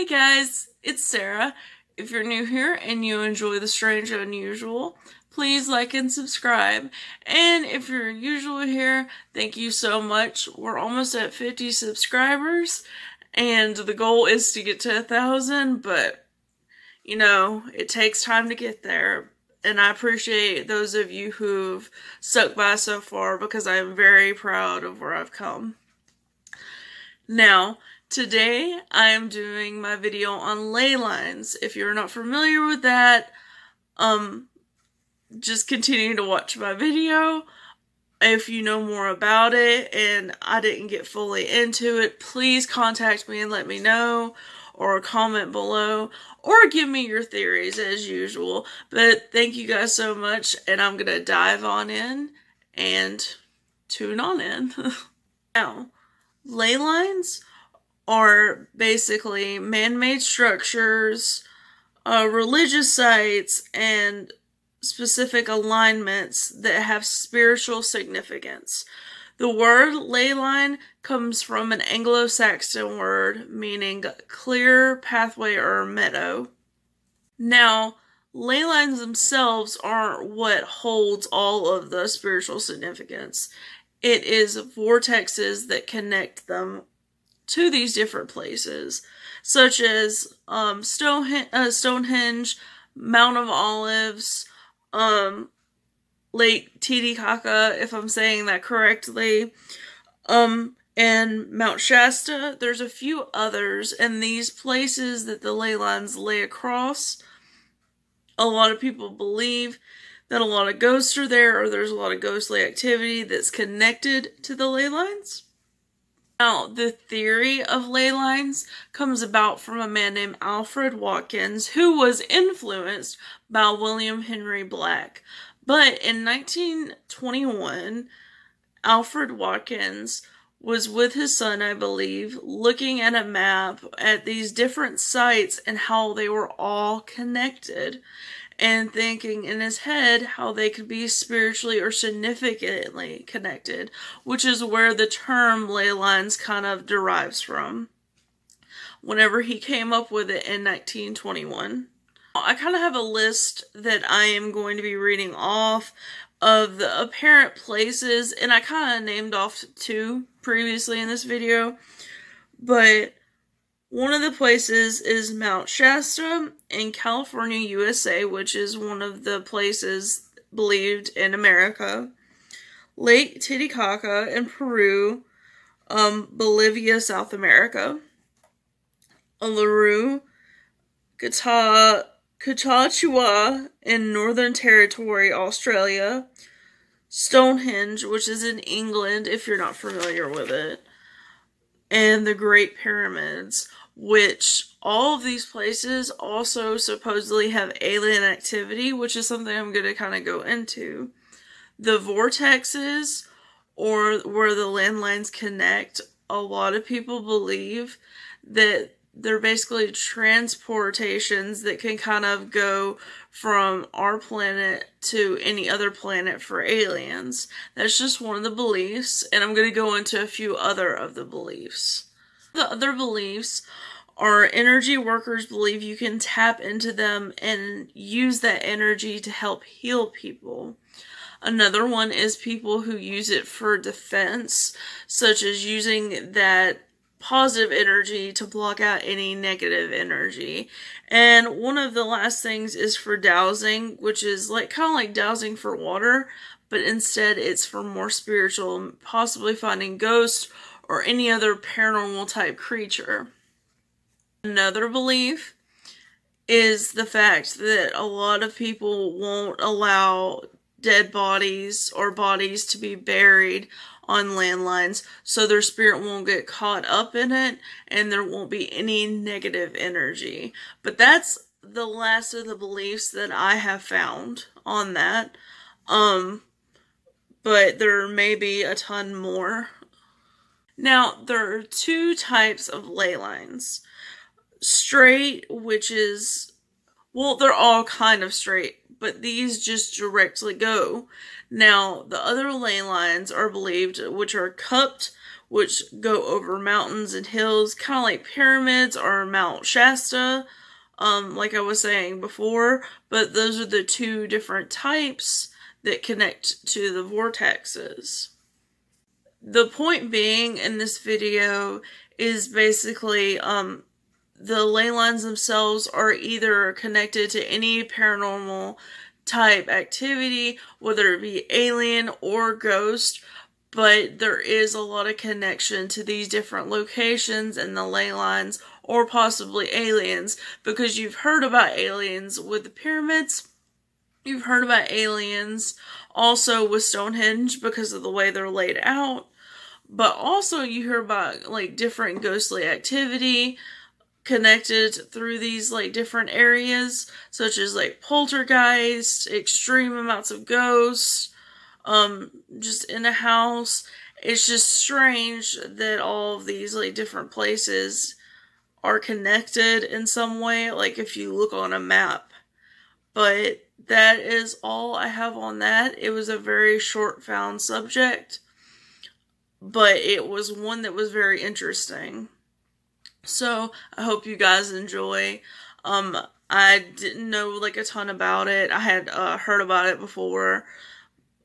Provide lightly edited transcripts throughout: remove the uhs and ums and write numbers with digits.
Hey guys, it's Sarah. If you're new here and you enjoy the strange and unusual, please like and subscribe. And if you're usual here, thank you so much. We're almost at 50 subscribers, and the goal is to get to 1,000, but you know, it takes time to get there. And I appreciate those of you who've stuck by so far because I'm very proud of where I've come. Now, today I am doing my video on ley lines. If you're not familiar with that, just continue to watch my video. If you know more about it and I didn't get fully into it, please contact me and let me know, or comment below, or give me your theories as usual. But thank you guys so much, and I'm gonna dive on in and tune on in. Now, ley lines are basically man-made structures, religious sites, and specific alignments that have spiritual significance. The word ley line comes from an Anglo-Saxon word meaning clear pathway or meadow. Now, ley lines themselves aren't what holds all of the spiritual significance. It is vortexes that connect them to these different places, such as Stonehenge, Mount of Olives, Lake Titicaca, if I'm saying that correctly, and Mount Shasta. There's a few others, and these places that the ley lines lay across, a lot of people believe that a lot of ghosts are there, or there's a lot of ghostly activity that's connected to the ley lines. Now, the theory of ley lines comes about from a man named Alfred Watkins, who was influenced by William Henry Black. But in 1921, Alfred Watkins was with his son, I believe, looking at a map at these different sites and how they were all connected, and thinking in his head how they could be spiritually or significantly connected, which is where the term ley lines kind of derives from, whenever he came up with it in 1921. I kind of have a list that I am going to be reading off of the apparent places, and I kind of named off two previously in this video, but one of the places is Mount Shasta in California, USA, which is one of the places believed in America. Lake Titicaca in Peru, Bolivia, South America. Uluru, Kachachua in Northern Territory, Australia. Stonehenge, which is in England, if you're not familiar with it. And the Great Pyramids, which all of these places also supposedly have alien activity, which is something I'm going to kind of go into. The vortexes, or where the landlines connect, a lot of people believe that they're basically transportations that can kind of go from our planet to any other planet for aliens. That's just one of the beliefs, and I'm going to go into a few other of the beliefs. The other beliefs are energy workers believe you can tap into them and use that energy to help heal people. Another one is people who use it for defense, such as using that positive energy to block out any negative energy. And one of the last things is for dowsing, which is like kind of like dowsing for water, but instead it's for more spiritual, possibly finding ghosts or any other paranormal type creature. Another belief is the fact that a lot of people won't allow dead bodies or bodies to be buried on landlines, so their spirit won't get caught up in it and there won't be any negative energy. But that's the last of the beliefs that I have found on that. But there may be a ton more. Now, there are two types of ley lines. Straight, which is, well, they're all kind of straight, but these just directly go. Now, the other ley lines are believed, which are cupped, which go over mountains and hills, kind of like pyramids or Mount Shasta, like I was saying before, but those are the two different types that connect to the vortexes. The point being in this video is basically the ley lines themselves are either connected to any paranormal type activity, whether it be alien or ghost, but there is a lot of connection to these different locations and the ley lines, or possibly aliens, because you've heard about aliens with the pyramids. You've heard about aliens also with Stonehenge because of the way they're laid out. But also you hear about like different ghostly activity connected through these like different areas, such as like poltergeist, extreme amounts of ghosts, just in a house. It's just strange that all of these like different places are connected in some way, like if you look on a map. But that is all I have on that. It was a very short found subject, but it was one that was very interesting. So I hope you guys enjoy. I didn't know like a ton about it. I had heard about it before.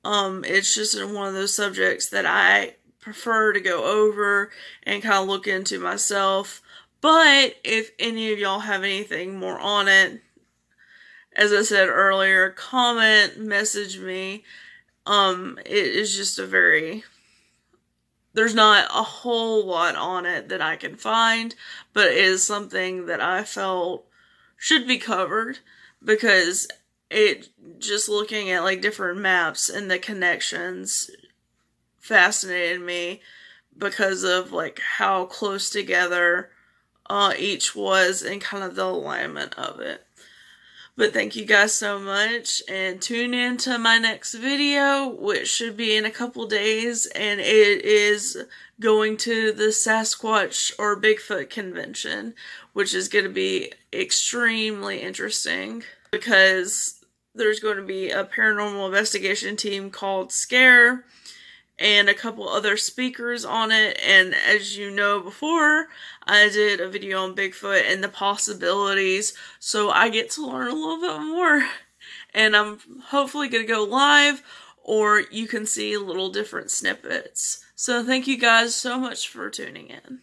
It's just one of those subjects that I prefer to go over and kind of look into myself. But if any of y'all have anything more on it, as I said earlier, comment, message me. It is just there's not a whole lot on it that I can find, but it is something that I felt should be covered, because it, just looking at like different maps and the connections fascinated me because of like how close together each was and kind of the alignment of it. But thank you guys so much, and tune in to my next video, which should be in a couple days, and it is going to the Sasquatch or Bigfoot convention, which is going to be extremely interesting because there's going to be a paranormal investigation team called Scare and a couple other speakers on it. And as you know before, I did a video on Bigfoot and the possibilities, so I get to learn a little bit more. And I'm hopefully going to go live, or you can see little different snippets. So thank you guys so much for tuning in.